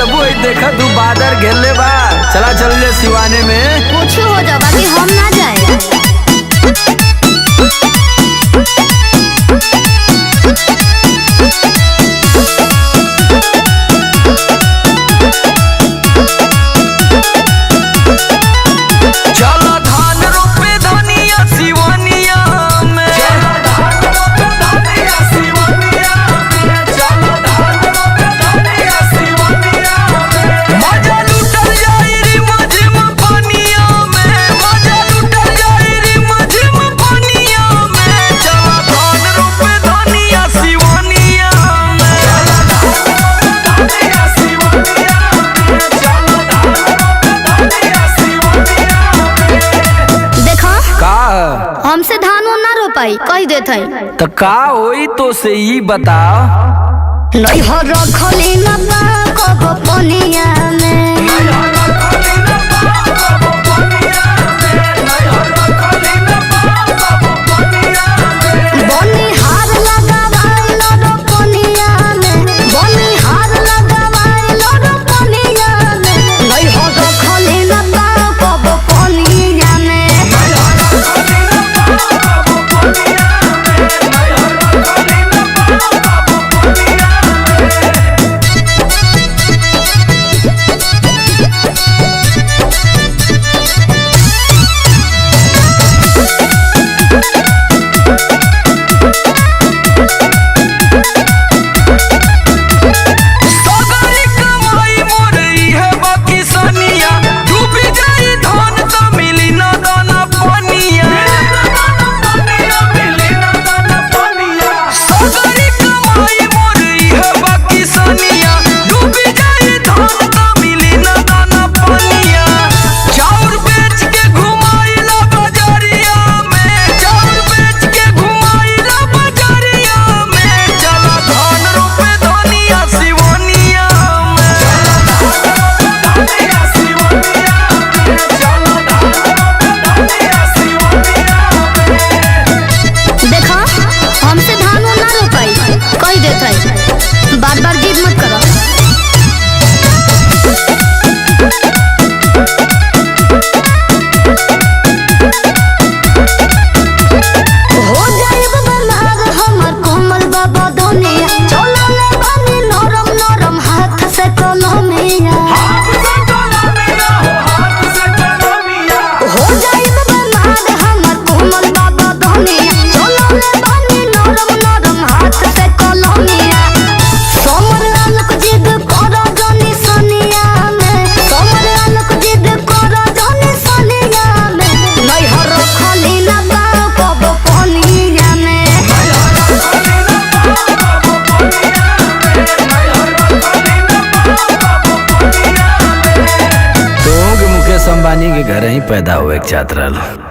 करबू देखा तू बादर घेले बा। चला चल ले सिवाने में कुछ हो जा बाकी हम ना जाए। हमसे धान ना रोपाई कह देते तो का होई तो से ही बता। नहीं हो रखली ना कब पनिया में बनी हार लगावाई लो पनिया में बनी हार लगावाई लो पनिया में नहीं हो रखली ना कब पनिया में। बार बार जिद मत करो। हो जाए बलाग हमर कोमल बाबा दुनिया चलो ले बनी नरम नरम हाथ से कलमिया हो जाए बलाग हमर कोमल बाबा दुनिया चलो ले बनी नरम नरम हाथ से कलमिया। अंबानी के घर ही पैदा हुए एक छात्र।